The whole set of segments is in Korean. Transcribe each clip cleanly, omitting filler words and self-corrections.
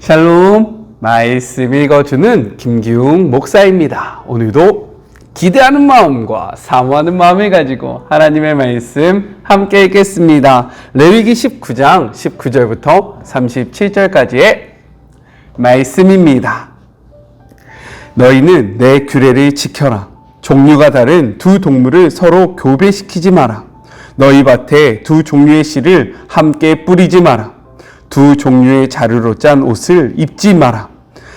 샬롬, 말씀 읽어주는 김기웅 목사입니다. 오늘도 기대하는 마음과 사모하는 마음을 가지고 하나님의 말씀 함께 읽겠습니다. 레위기 19장 19절부터 37절까지의 말씀입니다. 너희는 내 규례를 지켜라. 종류가 다른 두 동물을 서로 교배시키지 마라. 너희 밭에 두 종류의 씨를 함께 뿌리지 마라. 두 종류의 자루로 짠 옷을 입지 마라.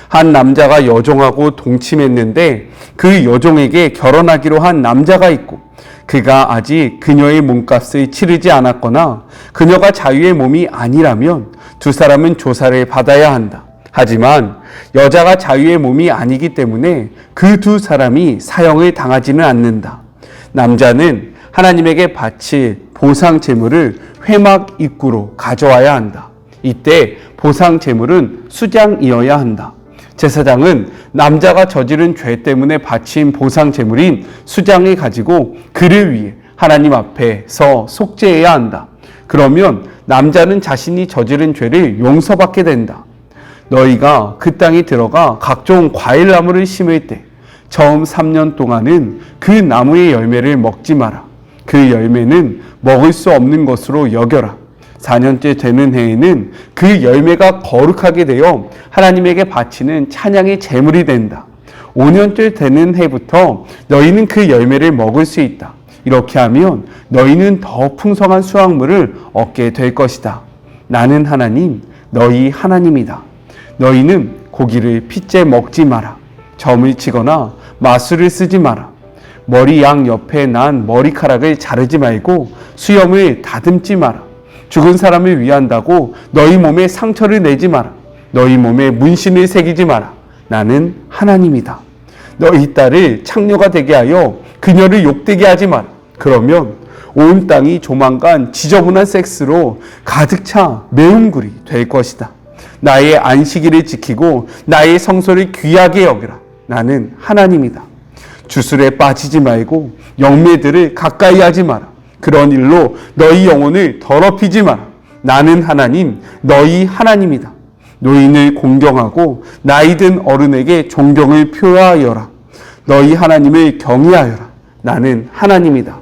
한 남자가 여종하고 동침했는데 그 여종에게 결혼하기로 한 남자가 있고 그가 아직 그녀의 몸값을 치르지 않았거나 그녀가 자유의 몸이 아니라면 두 사람은 조사를 받아야 한다. 하지만 여자가 자유의 몸이 아니기 때문에 그 두 사람이 사형을 당하지는 않는다. 남자는 하나님에게 바칠 보상 제물을 회막 입구로 가져와야 한다. 이때 보상 제물은 수장이어야 한다. 제사장은 남자가 저지른 죄 때문에 바친 보상 제물인 수장을 가지고 그를 위해 하나님 앞에서 속죄해야 한다. 그러면 남자는 자신이 저지른 죄를 용서받게 된다. 너희가 그 땅에 들어가 각종 과일나무를 심을 때 처음 3년 동안은 그 나무의 열매를 먹지 마라. 그 열매는 먹을 수 없는 것으로 여겨라. 4년째 되는 해에는 그 열매가 거룩하게 되어 하나님에게 바치는 찬양의 제물이 된다. 5년째 되는 해부터 너희는 그 열매를 먹을 수 있다. 이렇게 하면 너희는 더 풍성한 수확물을 얻게 될 것이다. 나는 하나님, 너희 하나님이다. 너희는 고기를 핏째 먹지 마라. 점을 치거나 마술을 쓰지 마라. 머리 양 옆에 난 머리카락을 자르지 말고 수염을 다듬지 마라. 죽은 사람을 위한다고 너희 몸에 상처를 내지 마라. 너희 몸에 문신을 새기지 마라. 나는 하나님이다. 너희 딸을 창녀가 되게 하여 그녀를 욕되게 하지 마라. 그러면 온 땅이 조만간 지저분한 섹스로 가득 차 매운굴이 될 것이다. 나의 안식일을 지키고 나의 성소를 귀하게 여기라. 나는 하나님이다. 주술에 빠지지 말고 영매들을 가까이 하지 마라. 그런 일로 너희 영혼을 더럽히지 마라. 나는 하나님, 너희 하나님이다. 노인을 공경하고 나이든 어른에게 존경을 표하여라. 너희 하나님을 경외하여라. 나는 하나님이다.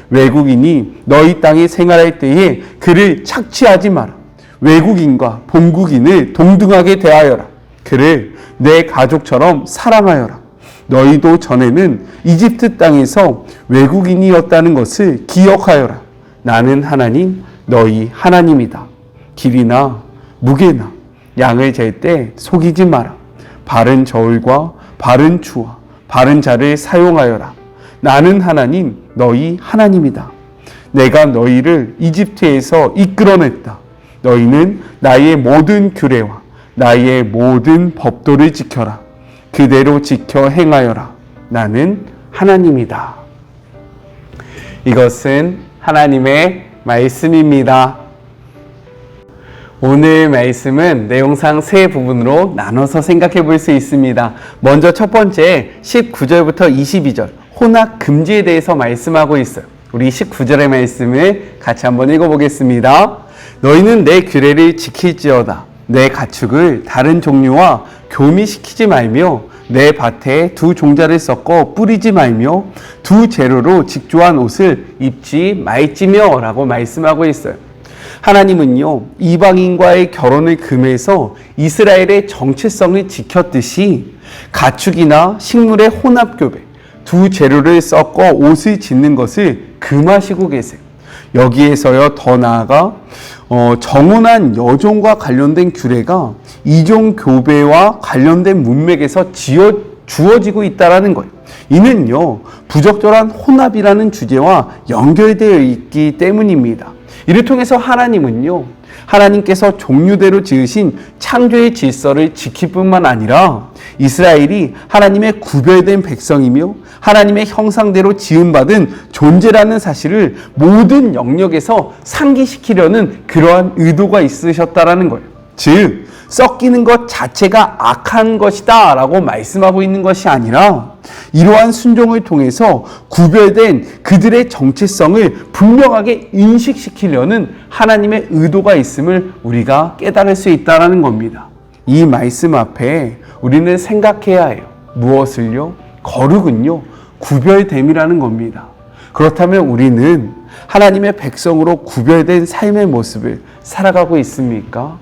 외국인이 너희 땅에 생활할 때에 그를 착취하지 마라. 외국인과 본국인을 동등하게 대하여라. 그를 내 가족처럼 사랑하여라. 너희도 전에는 이집트 땅에서 외국인이었다는 것을 기억하여라. 나는 하나님, 너희 하나님이다. 길이나 무게나 양을 잴 때 속이지 마라. 바른 저울과 바른 추와 바른 자를 사용하여라. 나는 하나님, 너희 하나님이다. 내가 너희를 이집트에서 이끌어냈다. 너희는 나의 모든 규례와 나의 모든 법도를 지켜라. 그대로 지켜 행하여라. 나는 하나님이다. 이것은 하나님의 말씀입니다. 오늘 말씀은 내용상 세 부분으로 나눠서 생각해 볼 수 있습니다. 먼저 첫 번째 19절부터 22절 혼합 금지에 대해서 말씀하고 있어요. 우리 19절의 말씀을 같이 한번 읽어보겠습니다. 너희는 내 규례를 지킬지어다. 내 가축을 다른 종류와 교미시키지 말며 내 밭에 두 종자를 섞어 뿌리지 말며 두 재료로 직조한 옷을 입지 말지며 라고 말씀하고 있어요. 하나님은요, 이방인과의 결혼을 금해서 이스라엘의 정체성을 지켰듯이 가축이나 식물의 혼합교배, 두 재료를 섞어 옷을 짓는 것을 금하시고 계세요. 여기에서요, 더 나아가 정혼한 여종과 관련된 규례가 이종 교배와 관련된 문맥에서 주어지고 있다는 거예요. 이는요, 부적절한 혼합이라는 주제와 연결되어 있기 때문입니다. 이를 통해서 하나님은요, 하나님께서 종류대로 지으신 창조의 질서를 지킬 뿐만 아니라 이스라엘이 하나님의 구별된 백성이며 하나님의 형상대로 지음받은 존재라는 사실을 모든 영역에서 상기시키려는 그러한 의도가 있으셨다라는 거예요. 즉, 섞이는 것 자체가 악한 것이다 라고 말씀하고 있는 것이 아니라 이러한 순종을 통해서 구별된 그들의 정체성을 분명하게 인식시키려는 하나님의 의도가 있음을 우리가 깨달을 수 있다는 겁니다. 이 말씀 앞에 우리는 생각해야 해요. 무엇을요? 거룩은요, 구별됨이라는 겁니다. 그렇다면 우리는 하나님의 백성으로 구별된 삶의 모습을 살아가고 있습니까?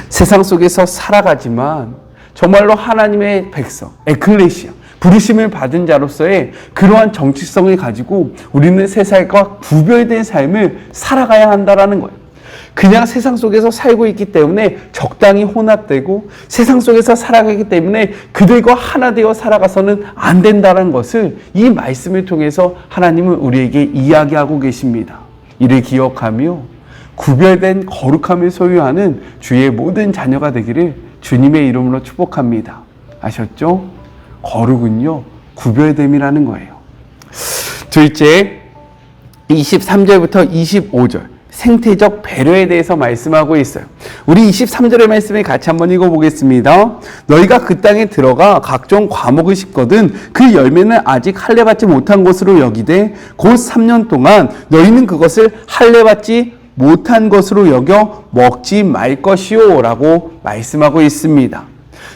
세상 속에서 살아가지만 정말로 하나님의 백성, 에클레시아, 부르심을 받은 자로서의 그러한 정체성을 가지고 우리는 세상과 구별된 삶을 살아가야 한다는 거예요. 그냥 세상 속에서 살고 있기 때문에 적당히 혼합되고 세상 속에서 살아가기 때문에 그들과 하나 되어 살아가서는 안 된다는 것을 이 말씀을 통해서 하나님은 우리에게 이야기하고 계십니다. 이를 기억하며 구별된 거룩함을 소유하는 주의 모든 자녀가 되기를 주님의 이름으로 축복합니다. 아셨죠? 거룩은요, 구별됨이라는 거예요. 둘째, 23절부터 25절. 생태적 배려에 대해서 말씀하고 있어요. 우리 23절의 말씀을 같이 한번 읽어보겠습니다. 너희가 그 땅에 들어가 각종 과목을 심거든 그 열매는 아직 할례받지 못한 것으로 여기되 곧 3년 동안 너희는 그것을 할례받지 못한 것으로 여겨 먹지 말 것이요 라고 말씀하고 있습니다.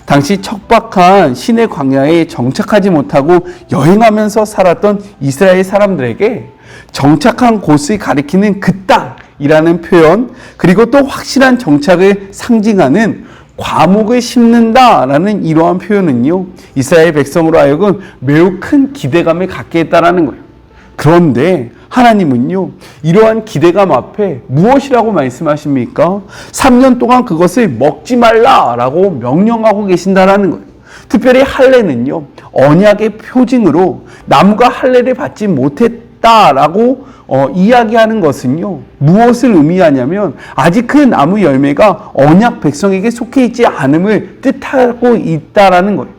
당시 척박한 시내 광야에 정착하지 못하고 여행하면서 살았던 이스라엘 사람들에게 정착한 곳을 가리키는 그 땅이라는 표현, 그리고 또 확실한 정착을 상징하는 과목을 심는다라는 이러한 표현은요, 이스라엘 백성으로 하여금 매우 큰 기대감을 갖게 했다라는 거예요. 그런데 하나님은요, 이러한 기대감 앞에 무엇이라고 말씀하십니까? 3년 동안 그것을 먹지 말라라고 명령하고 계신다라는 거예요. 특별히 할례는요, 언약의 표징으로 나무가 할례를 받지 못했다라고 이야기하는 것은요, 무엇을 의미하냐면 아직 그 나무 열매가 언약 백성에게 속해 있지 않음을 뜻하고 있다라는 거예요.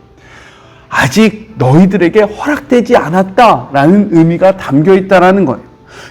아직 너희들에게 허락되지 않았다라는 의미가 담겨 있다라는 거예요.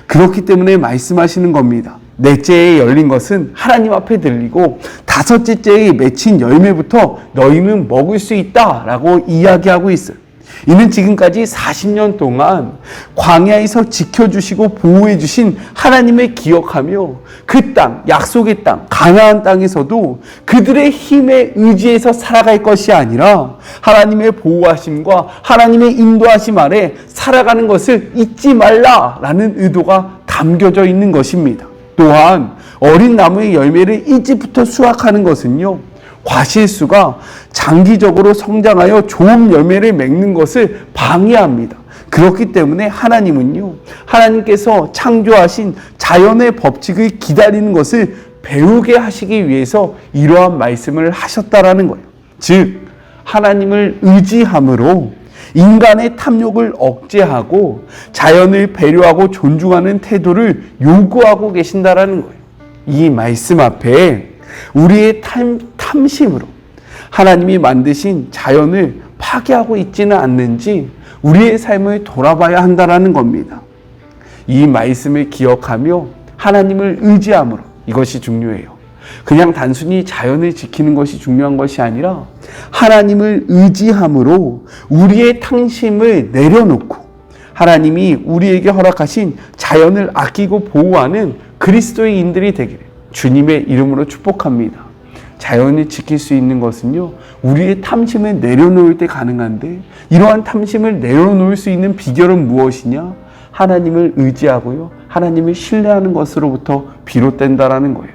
그렇기 때문에 말씀하시는 겁니다. 넷째에 열린 것은 하나님 앞에 들리고 다섯째에 맺힌 열매부터 너희는 먹을 수 있다라고 이야기하고 있어요. 이는 지금까지 40년 동안 광야에서 지켜주시고 보호해주신 하나님을 기억하며 그 땅, 약속의 땅, 가나안 땅에서도 그들의 힘에 의지해서 살아갈 것이 아니라 하나님의 보호하심과 하나님의 인도하심 아래 살아가는 것을 잊지 말라라는 의도가 담겨져 있는 것입니다. 또한 어린 나무의 열매를 일찍부터 수확하는 것은요, 과실수가 장기적으로 성장하여 좋은 열매를 맺는 것을 방해합니다. 그렇기 때문에 하나님은요, 하나님께서 창조하신 자연의 법칙을 기다리는 것을 배우게 하시기 위해서 이러한 말씀을 하셨다라는 거예요. 즉, 하나님을 의지함으로 인간의 탐욕을 억제하고 자연을 배려하고 존중하는 태도를 요구하고 계신다라는 거예요. 이 말씀 앞에 우리의 탐심으로 하나님이 만드신 자연을 파괴하고 있지는 않는지 우리의 삶을 돌아봐야 한다라는 겁니다. 이 말씀을 기억하며 하나님을 의지함으로, 이것이 중요해요. 그냥 단순히 자연을 지키는 것이 중요한 것이 아니라 하나님을 의지함으로 우리의 탐심을 내려놓고 하나님이 우리에게 허락하신 자연을 아끼고 보호하는 그리스도인들이 되기를 주님의 이름으로 축복합니다. 자연을 지킬 수 있는 것은요, 우리의 탐심을 내려놓을 때 가능한데, 이러한 탐심을 내려놓을 수 있는 비결은 무엇이냐? 하나님을 의지하고요, 하나님을 신뢰하는 것으로부터 비롯된다라는 거예요.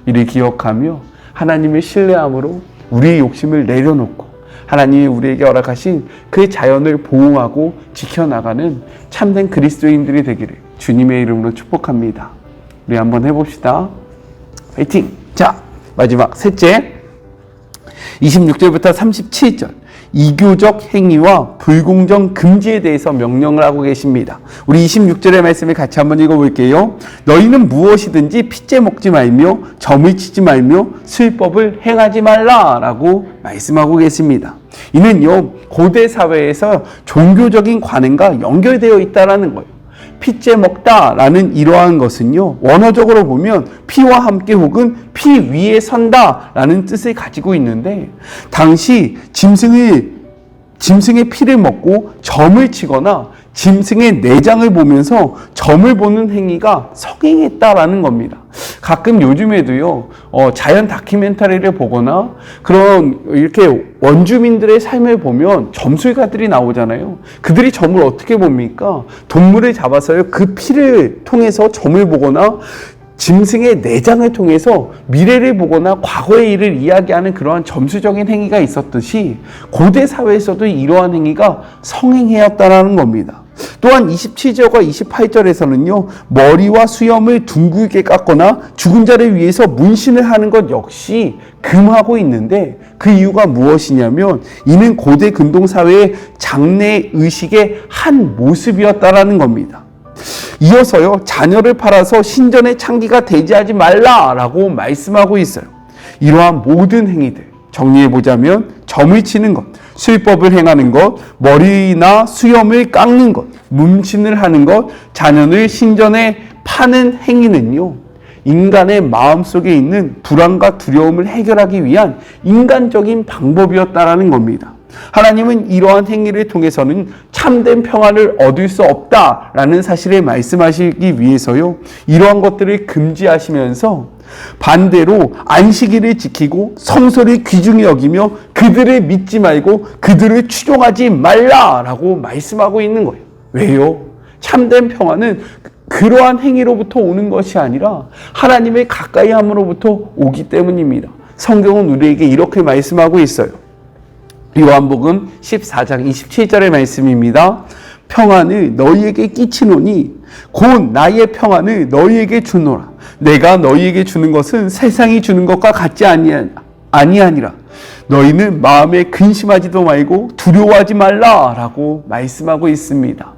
이를 기억하며 하나님을 신뢰함으로 우리의 욕심을 내려놓고 하나님이 우리에게 허락하신 그 자연을 보호하고 지켜나가는 참된 그리스도인들이 되기를 주님의 이름으로 축복합니다. 우리 한번 해봅시다. 화이팅! 자, 마지막 셋째, 26절부터 37절. 이교적 행위와 불공정 금지에 대해서 명령을 하고 계십니다. 우리 26절의 말씀을 같이 한번 읽어볼게요. 너희는 무엇이든지 핏째 먹지 말며 점을 치지 말며 술법을 행하지 말라라고 말씀하고 계십니다. 이는요, 고대 사회에서 종교적인 관행과 연결되어 있다라는 거예요. 핏째 먹다라는 이러한 것은요, 원어적으로 보면 피와 함께 혹은 피 위에 선다라는 뜻을 가지고 있는데, 당시 짐승의 피를 먹고 점을 치거나 짐승의 내장을 보면서 점을 보는 행위가 성행했다라는 겁니다. 가끔 요즘에도요, 자연 다큐멘터리를 보거나 그런 이렇게 원주민들의 삶을 보면 점술가들이 나오잖아요. 그들이 점을 어떻게 봅니까? 동물을 잡아서요, 그 피를 통해서 점을 보거나 짐승의 내장을 통해서 미래를 보거나 과거의 일을 이야기하는 그러한 점수적인 행위가 있었듯이 고대 사회에서도 이러한 행위가 성행해왔다는 겁니다. 또한 27절과 28절에서는요, 머리와 수염을 둥글게 깎거나 죽은 자를 위해서 문신을 하는 것 역시 금하고 있는데, 그 이유가 무엇이냐면 이는 고대 근동사회의 장래 의식의 한 모습이었다라는 겁니다. 이어서요, 자녀를 팔아서 신전의 창기가 대지하지 말라라고 말씀하고 있어요. 이러한 모든 행위들 정리해보자면 점을 치는 것, 술법을 행하는 것, 머리나 수염을 깎는 것, 문신을 하는 것, 자녀를 신전에 파는 행위는요, 인간의 마음속에 있는 불안과 두려움을 해결하기 위한 인간적인 방법이었다라는 겁니다. 하나님은 이러한 행위를 통해서는 참된 평안을 얻을 수 없다라는 사실을 말씀하시기 위해서요, 이러한 것들을 금지하시면서 반대로 안식일을 지키고 성소를 귀중히 여기며 그들을 믿지 말고 그들을 추종하지 말라라고 말씀하고 있는 거예요. 왜요? 참된 평안은 그러한 행위로부터 오는 것이 아니라 하나님의 가까이 함으로부터 오기 때문입니다. 성경은 우리에게 이렇게 말씀하고 있어요. 요한복음 14장 27절의 말씀입니다. 평안을 너희에게 끼치노니 곧 나의 평안을 너희에게 주노라. 내가 너희에게 주는 것은 세상이 주는 것과 같지 아니하니라. 너희는 마음에 근심하지도 말고 두려워하지 말라라고 말씀하고 있습니다.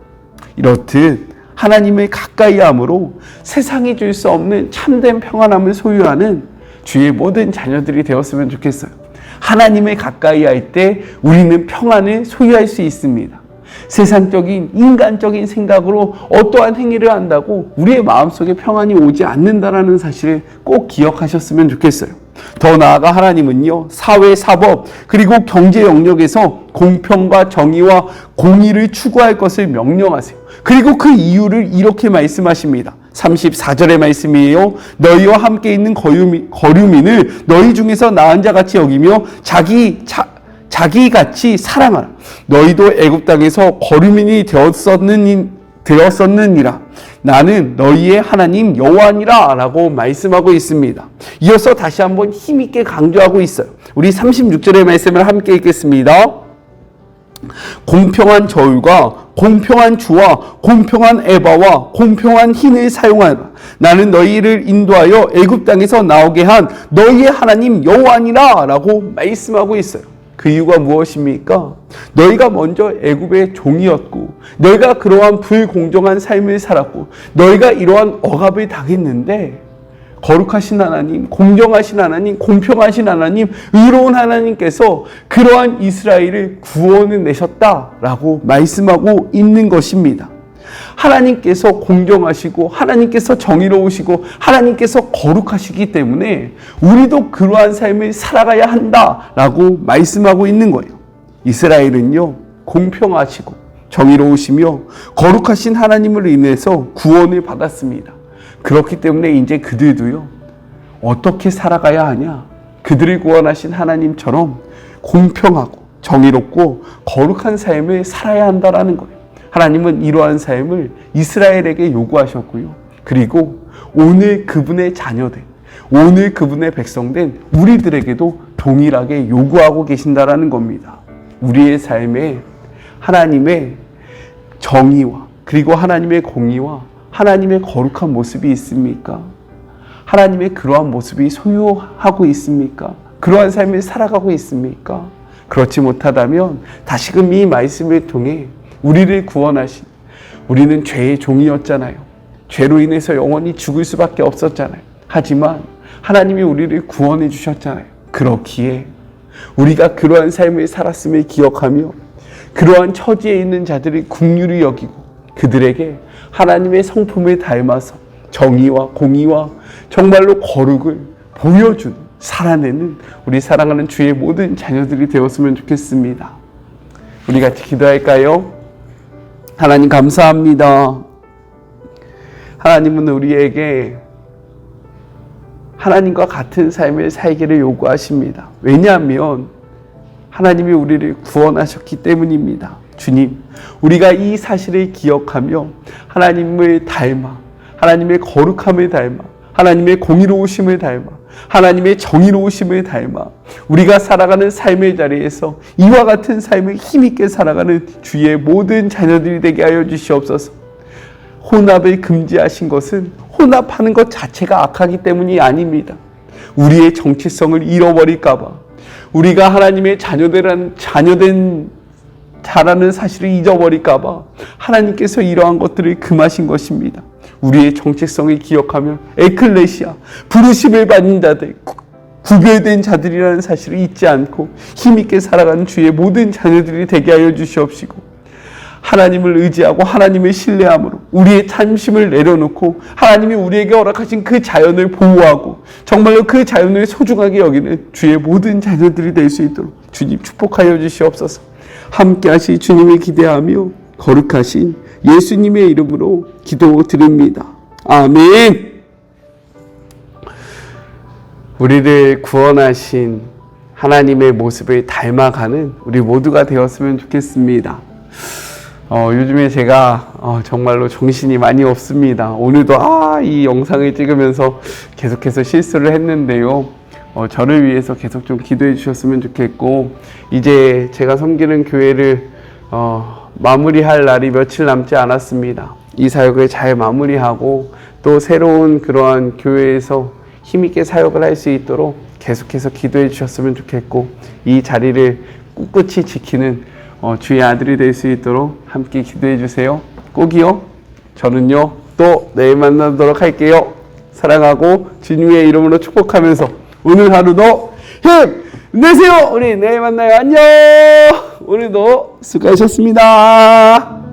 이렇듯 하나님을 가까이 함으로 세상이 줄 수 없는 참된 평안함을 소유하는 주의 모든 자녀들이 되었으면 좋겠어요. 하나님을 가까이 할 때 우리는 평안을 소유할 수 있습니다. 세상적인 인간적인 생각으로 어떠한 행위를 한다고 우리의 마음속에 평안이 오지 않는다라는 사실을 꼭 기억하셨으면 좋겠어요. 더 나아가 하나님은요, 사회, 사법, 그리고 경제 영역에서 공평과 정의와 공의를 추구할 것을 명령하세요. 그리고 그 이유를 이렇게 말씀하십니다. 34절의 말씀이에요. 너희와 함께 있는 거류민을 너희 중에서 나은 자같이 여기며 자기같이 사랑하라. 너희도 애굽 땅에서 거류민이 되었었느니라. 나는 너희의 하나님 여호와니라 라고 말씀하고 있습니다. 이어서 다시 한번 힘있게 강조하고 있어요. 우리 36절의 말씀을 함께 읽겠습니다. 공평한 저울과 공평한 주와 공평한 에바와 공평한 흰을 사용하라. 나는 너희를 인도하여 애굽 땅에서 나오게 한 너희의 하나님 여호와니라 라고 말씀하고 있어요. 그 이유가 무엇입니까? 너희가 먼저 애굽의 종이었고 너희가 그러한 불공정한 삶을 살았고 너희가 이러한 억압을 당했는데, 거룩하신 하나님, 공정하신 하나님, 공평하신 하나님, 의로운 하나님께서 그러한 이스라엘을 구원해 내셨다라고 말씀하고 있는 것입니다. 하나님께서 공정하시고 하나님께서 정의로우시고 하나님께서 거룩하시기 때문에 우리도 그러한 삶을 살아가야 한다라고 말씀하고 있는 거예요. 이스라엘은요, 공평하시고 정의로우시며 거룩하신 하나님을 인해서 구원을 받았습니다. 그렇기 때문에 이제 그들도요, 어떻게 살아가야 하냐? 그들을 구원하신 하나님처럼 공평하고 정의롭고 거룩한 삶을 살아야 한다라는 거예요. 하나님은 이러한 삶을 이스라엘에게 요구하셨고요. 그리고 오늘 그분의 자녀된, 오늘 그분의 백성된 우리들에게도 동일하게 요구하고 계신다라는 겁니다. 우리의 삶에 하나님의 정의와 그리고 하나님의 공의와 하나님의 거룩한 모습이 있습니까? 하나님의 그러한 모습이 소유하고 있습니까? 그러한 삶을 살아가고 있습니까? 그렇지 못하다면 다시금 이 말씀을 통해 우리를 구원하신, 우리는 죄의 종이었잖아요. 죄로 인해서 영원히 죽을 수밖에 없었잖아요. 하지만 하나님이 우리를 구원해 주셨잖아요. 그렇기에 우리가 그러한 삶을 살았음을 기억하며 그러한 처지에 있는 자들을 긍휼히 여기고 그들에게 하나님의 성품을 닮아서 정의와 공의와 정말로 거룩을 보여주는, 살아내는 우리 사랑하는 주의 모든 자녀들이 되었으면 좋겠습니다. 우리 같이 기도할까요? 하나님 감사합니다. 하나님은 우리에게 하나님과 같은 삶을 살기를 요구하십니다. 왜냐하면 하나님이 우리를 구원하셨기 때문입니다. 주님, 우리가 이 사실을 기억하며 하나님을 닮아, 하나님의 거룩함을 닮아, 하나님의 공의로우심을 닮아, 하나님의 정의로우심을 닮아 우리가 살아가는 삶의 자리에서 이와 같은 삶을 힘있게 살아가는 주의 모든 자녀들이 되게 하여 주시옵소서. 혼합을 금지하신 것은 혼합하는 것 자체가 악하기 때문이 아닙니다. 우리의 정체성을 잃어버릴까 봐, 우리가 하나님의 자라는 사실을 잊어버릴까 봐 하나님께서 이러한 것들을 금하신 것입니다. 우리의 정체성을 기억하며 에클레시아, 부르심을 받는 자들, 구별된 자들이라는 사실을 잊지 않고 힘있게 살아가는 주의 모든 자녀들이 되게 하여 주시옵시고, 하나님을 의지하고 하나님을 신뢰함으로 우리의 탐심을 내려놓고 하나님이 우리에게 허락하신 그 자연을 보호하고 정말로 그 자연을 소중하게 여기는 주의 모든 자녀들이 될 수 있도록 주님 축복하여 주시옵소서. 함께하시 주님을 기대하며 거룩하신 예수님의 이름으로 기도드립니다. 아멘. 우리를 구원하신 하나님의 모습을 닮아가는 우리 모두가 되었으면 좋겠습니다. 요즘에 제가 정말로 정신이 많이 없습니다. 오늘도 이 영상을 찍으면서 계속해서 실수를 했는데요. 저를 위해서 계속 좀 기도해 주셨으면 좋겠고, 이제 제가 섬기는 교회를 마무리할 날이 며칠 남지 않았습니다. 이 사역을 잘 마무리하고 또 새로운 그러한 교회에서 힘있게 사역을 할 수 있도록 계속해서 기도해 주셨으면 좋겠고, 이 자리를 꿋꿋이 지키는 주의 아들이 될 수 있도록 함께 기도해 주세요. 꼭이요. 저는요, 또 내일 만나도록 할게요. 사랑하고 주님의 이름으로 축복하면서 오늘 하루도 힘내세요. 우리 내일 만나요. 안녕. 오늘도 수고하셨습니다.